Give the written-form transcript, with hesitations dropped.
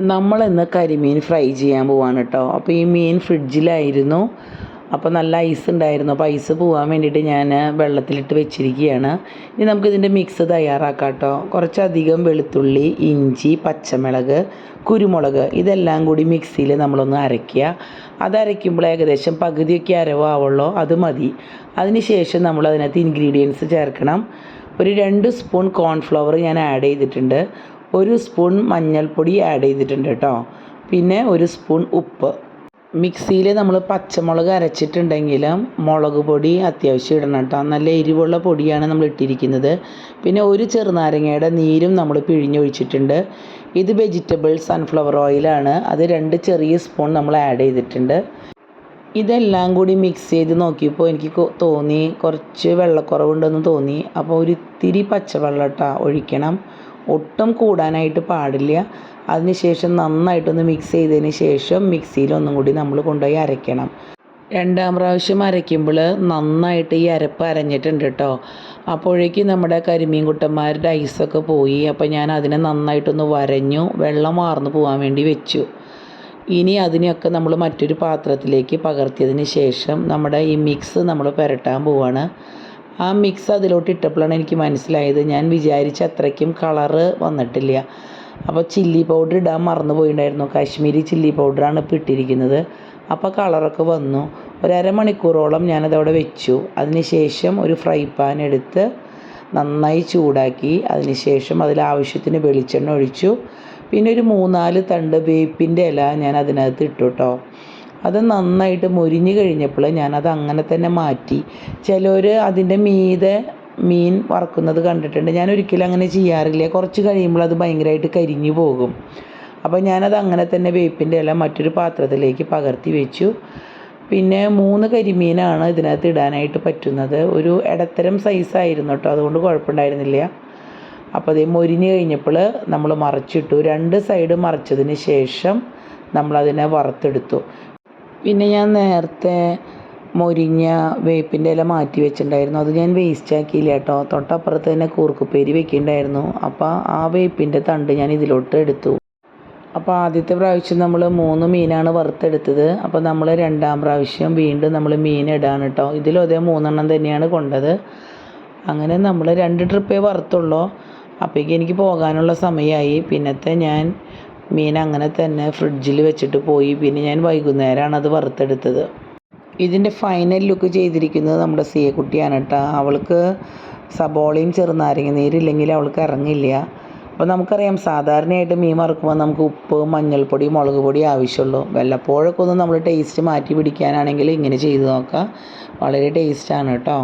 നമ്മളിന്ന് കരിമീൻ ഫ്രൈ ചെയ്യാൻ പോവാണ് കേട്ടോ. അപ്പോൾ ഈ മീൻ ഫ്രിഡ്ജിലായിരുന്നു. അപ്പോൾ നല്ല ഐസ് ഉണ്ടായിരുന്നു. അപ്പോൾ ഐസ് പോകാൻ വേണ്ടിയിട്ട് ഞാൻ വെള്ളത്തിലിട്ട് വെച്ചിരിക്കുകയാണ്. ഇനി നമുക്കിതിൻ്റെ മിക്സ് തയ്യാറാക്കാം കേട്ടോ. കുറച്ചധികം വെളുത്തുള്ളി, ഇഞ്ചി, പച്ചമുളക്, കുരുമുളക് ഇതെല്ലാം കൂടി മിക്സിയിൽ നമ്മളൊന്ന് അരയ്ക്കുക. അതരയ്ക്കുമ്പോൾ ഏകദേശം പകുതിയൊക്കെ അരവാവുള്ളൂ, അത് മതി. അതിന് ശേഷം നമ്മൾ അതിനകത്ത് ഇൻഗ്രീഡിയൻസ് ചേർക്കണം. ഒരു 2 സ്പൂൺ കോൺഫ്ലവർ ഞാൻ ആഡ് ചെയ്തിട്ടുണ്ട്. 1 സ്പൂൺ മഞ്ഞൾപ്പൊടി ആഡ് ചെയ്തിട്ടുണ്ട് കേട്ടോ. പിന്നെ 1 സ്പൂൺ ഉപ്പ്. മിക്സിയിൽ നമ്മൾ പച്ചമുളക് അരച്ചിട്ടുണ്ടെങ്കിലും മുളക് പൊടി അത്യാവശ്യം ഇടണം കേട്ടോ. നല്ല എരിവുള്ള പൊടിയാണ് നമ്മൾ ഇട്ടിരിക്കുന്നത്. പിന്നെ 1 ചെറുനാരങ്ങയുടെ നീരും നമ്മൾ പിഴിഞ്ഞൊഴിച്ചിട്ടുണ്ട്. ഇത് വെജിറ്റബിൾ സൺഫ്ലവർ ഓയിലാണ്. അത് 2 ചെറിയ സ്പൂൺ നമ്മൾ ആഡ് ചെയ്തിട്ടുണ്ട്. ഇതെല്ലാം കൂടി മിക്സ് ചെയ്ത് നോക്കിയപ്പോൾ എനിക്ക് തോന്നി കുറച്ച് വെള്ളക്കുറവുണ്ടെന്ന് തോന്നി. അപ്പോൾ ഒരിത്തിരി പച്ചവെള്ളം ഒഴിക്കണം. ഒട്ടും കൂടാനായിട്ട് പാടില്ല. അതിനുശേഷം നന്നായിട്ടൊന്ന് മിക്സ് ചെയ്തതിന് ശേഷം മിക്സിയിൽ ഒന്നും കൂടി നമ്മൾ കൊണ്ടുപോയി അരയ്ക്കണം. 2ാം പ്രാവശ്യം അരയ്ക്കുമ്പോൾ നന്നായിട്ട് ഈ അരപ്പ് അരഞ്ഞിട്ടുണ്ട് കേട്ടോ. അപ്പോഴേക്കും നമ്മുടെ കരിമീൻ കുട്ടന്മാരുടെ ഐസൊക്കെ പോയി. അപ്പോൾ ഞാൻ അതിനെ നന്നായിട്ടൊന്ന് വരഞ്ഞു, വെള്ളം വാർന്നു പോകാൻ വേണ്ടി വെച്ചു. ഇനി അതിനെയൊക്കെ നമ്മൾ മറ്റൊരു പാത്രത്തിലേക്ക് പകർത്തിയതിന് ശേഷം നമ്മുടെ ഈ മിക്സ് നമ്മൾ പുരട്ടാൻ പോവാണ്. ആ മിക്സ് അതിലോട്ട് ഇട്ടപ്പോഴാണ് എനിക്ക് മനസ്സിലായത് ഞാൻ വിചാരിച്ച അത്രയ്ക്കും കളറ് വന്നിട്ടില്ല. അപ്പോൾ ചില്ലി പൗഡർ ഇടാൻ മറന്നു പോയിട്ടുണ്ടായിരുന്നു. കാശ്മീരി ചില്ലി പൗഡറാണ് ഇപ്പോൾ ഇട്ടിരിക്കുന്നത്. അപ്പോൾ കളറൊക്കെ വന്നു. ഒരു അരമണിക്കൂറോളം ഞാനതവിടെ വെച്ചു. അതിന് ശേഷം ഒരു ഫ്രൈ പാൻ എടുത്ത് നന്നായി ചൂടാക്കി. അതിന് ശേഷം അതിലാവശ്യത്തിന് വെളിച്ചെണ്ണ ഒഴിച്ചു. പിന്നെ ഒരു 3-4 തണ്ട് വേപ്പിൻ്റെ ഇല ഞാൻ അതിനകത്ത് ഇട്ടു കേട്ടോ. അത് നന്നായിട്ട് മൊരിഞ്ഞ് കഴിഞ്ഞപ്പോൾ ഞാനത് അങ്ങനെ തന്നെ മാറ്റി. ചിലർ അതിൻ്റെ മീതെ മീൻ വറക്കുന്നത് കണ്ടിട്ടുണ്ട്. ഞാൻ ഒരിക്കലും അങ്ങനെ ചെയ്യാറില്ല. കുറച്ച് കഴിയുമ്പോൾ അത് ഭയങ്കരമായിട്ട് കരിഞ്ഞു പോകും. അപ്പോൾ ഞാനത് അങ്ങനെ തന്നെ വേപ്പിൻ്റെ ഇല മറ്റൊരു പാത്രത്തിലേക്ക് പകർത്തി വെച്ചു. പിന്നെ 3 കരിമീനാണ് ഇതിനകത്ത് ഇടാനായിട്ട് പറ്റുന്നത്. ഒരു ഇടത്തരം സൈസായിരുന്നു കേട്ടോ, അതുകൊണ്ട് കുഴപ്പമുണ്ടായിരുന്നില്ല. അപ്പോൾ അതേ മൊരിഞ്ഞ് കഴിഞ്ഞപ്പോൾ നമ്മൾ മറിച്ചിട്ടു. 2 സൈഡ് മറിച്ചതിന് ശേഷം നമ്മളതിനെ വറുത്തെടുത്തു. പിന്നെ ഞാൻ നേരത്തെ മൊരിഞ്ഞ വേപ്പിൻ്റെ ഇല മാറ്റി വെച്ചിട്ടുണ്ടായിരുന്നു. അത് ഞാൻ വേസ്റ്റ് ആക്കിയില്ല കേട്ടോ. തൊട്ടപ്പുറത്ത് തന്നെ കൂർക്കുപ്പേരി വെക്കുന്നുണ്ടായിരുന്നു. അപ്പോൾ ആ വേപ്പിൻ്റെ തണ്ട് ഞാൻ ഇതിലോട്ട് എടുത്തു. അപ്പോൾ ആദ്യത്തെ പ്രാവശ്യം നമ്മൾ 3 മീനാണ് വറുത്തെടുത്തത്. അപ്പോൾ നമ്മൾ 2ാം പ്രാവശ്യം വീണ്ടും നമ്മൾ മീൻ ഇടാണ് കേട്ടോ. ഇതിലും അതേ 3 എണ്ണം തന്നെയാണ് കൊണ്ടത്. അങ്ങനെ നമ്മൾ 2 ട്രിപ്പേ വറുത്തുള്ളൂ. അപ്പോഴേക്കും എനിക്ക് പോകാനുള്ള സമയമായി. പിന്നത്തെ ഞാൻ മീൻ അങ്ങനെ തന്നെ ഫ്രിഡ്ജിൽ വെച്ചിട്ട് പോയി. പിന്നെ ഞാൻ വൈകുന്നേരമാണ് അത് വറുത്തെടുത്തത്. ഇതിൻ്റെ ഫൈനൽ ലുക്ക് ചെയ്തിരിക്കുന്നത് നമ്മുടെ സിയക്കുട്ടിയാണ് കേട്ടോ. അവൾക്ക് സബോളയും ചെറുനാരങ്ങ നീരില്ലെങ്കിൽ അവൾക്ക് ഇറങ്ങില്ല. അപ്പോൾ നമുക്കറിയാം സാധാരണയായിട്ട് മീൻ വറുക്കുമ്പോൾ നമുക്ക് ഉപ്പ്, മഞ്ഞൾപ്പൊടി, മുളക് പൊടി ആവശ്യമുള്ളൂ. വല്ലപ്പോഴൊക്കെ ഒന്ന് നമ്മൾ ടേസ്റ്റ് മാറ്റി പിടിക്കാനാണെങ്കിൽ ഇങ്ങനെ ചെയ്ത് നോക്കാം. വളരെ ടേസ്റ്റാണ് കേട്ടോ.